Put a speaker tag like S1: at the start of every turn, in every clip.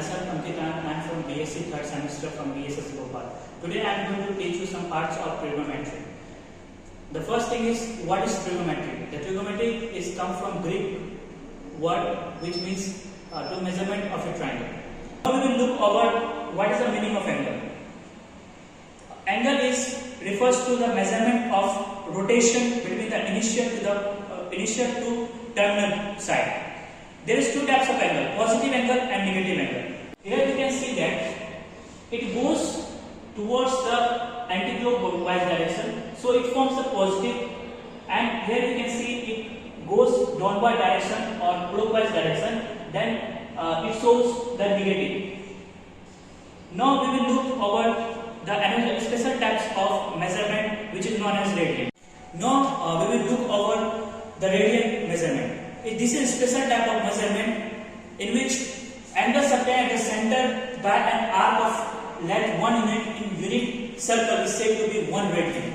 S1: myself Ankit and I am from BSc third semester from BSS Bhopal. Today I am going to teach you some parts of trigonometry. The first thing is, what is trigonometry? The trigonometry is come from Greek word which means to measurement of a triangle. Now we will look over what is the meaning of angle. Angle refers to the measurement of rotation between the initial to terminal side. There is two types of angle, positive angle and negative angle. Here you can see that it goes towards the anti-clockwise direction, so it forms the positive, and here you can see it goes downward direction or clockwise direction, then it shows the negative. Now we will look over the special types of measurement which is known as radian. Now we will look over the radian measurement. This is a special type of measurement in which angle obtained at the center by an arc of length 1 unit in unit circle is said to be 1 radian.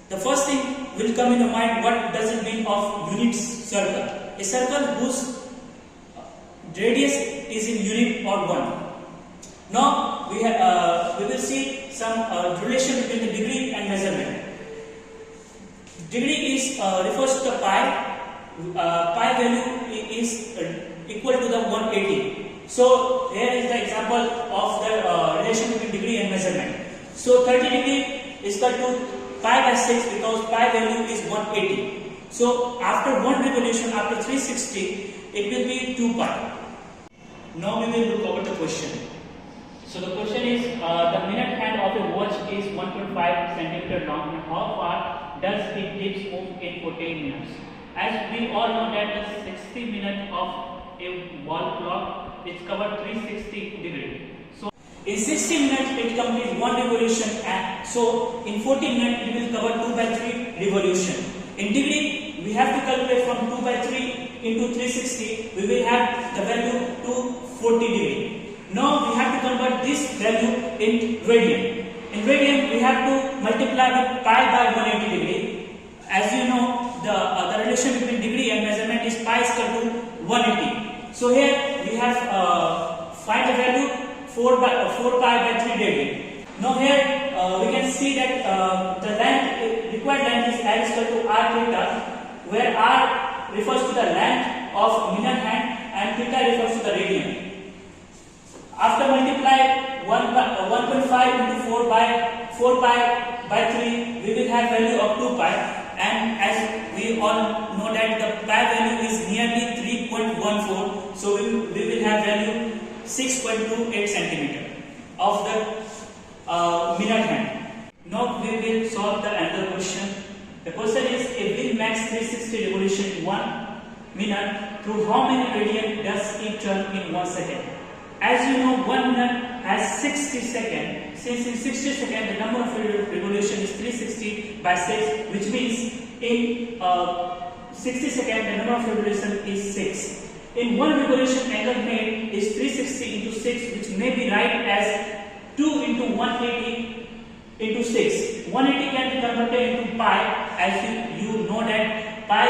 S1: The first thing will come in your mind, what does it mean of unit circle? A circle whose radius is in unit or 1. Now we will see some relation between the degree and measurement. Degree refers to the pi. Pi value is equal to the 180. So here is the example of the relation between degree and measurement. So 30 degree is equal to pi by 6 because pi value is 180. So after one revolution, after 360, it will be 2 pi. Now we will look over the question. So the question is, the minute hand of a watch is 1.5 centimeter long, and how far does it dips move in 14 minutes? As we all know that the 60 minutes of a wall clock is covered 360 degree. So in 60 minutes it completes 1 revolution, and so in 40 minutes it will cover 2 by 3 revolution. In degree we have to calculate from 2 by 3 into 360, we will have the value to 40 degree. Now we have to convert this value in radian. In radian we have to multiply with pi by 180 degree. As you know, the relation between degree and measurement is pi is equal to 180. So here we have find the value 4 pi by 3 radian. Now here we can see that the length, required length is L is equal to r theta, where r refers to the length of minute hand and theta refers to the radian. After multiply 1.5 into 4 pi by 3, we will have value of 2 pi, and as we all know that the pi value is nearly 3.14, so we will have value 6.28 centimeter of the minute hand. Now we will solve the another question. The question is, a wheel makes 360 revolution in 1 minute. Through how many radian does it turn in 1 second? As you know, 1 minute has 60 seconds. Since in 60 seconds the number of revolution is 360 by 6, which means in 60 seconds the number of revolution is 6. In 1 revolution, angle made is 360 into 6, which may be write as 2 into 180 into 6. 180 can be converted into pi, as you know that pi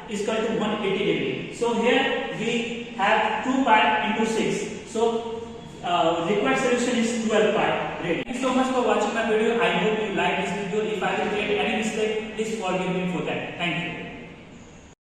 S1: is equal to 180 degree. So here we have 2 pi into 6. So required solution is 12 pi radian. Thank you so much for watching my video. I hope you like this video. If I will create any mistake, please forgive me for that. Thank you.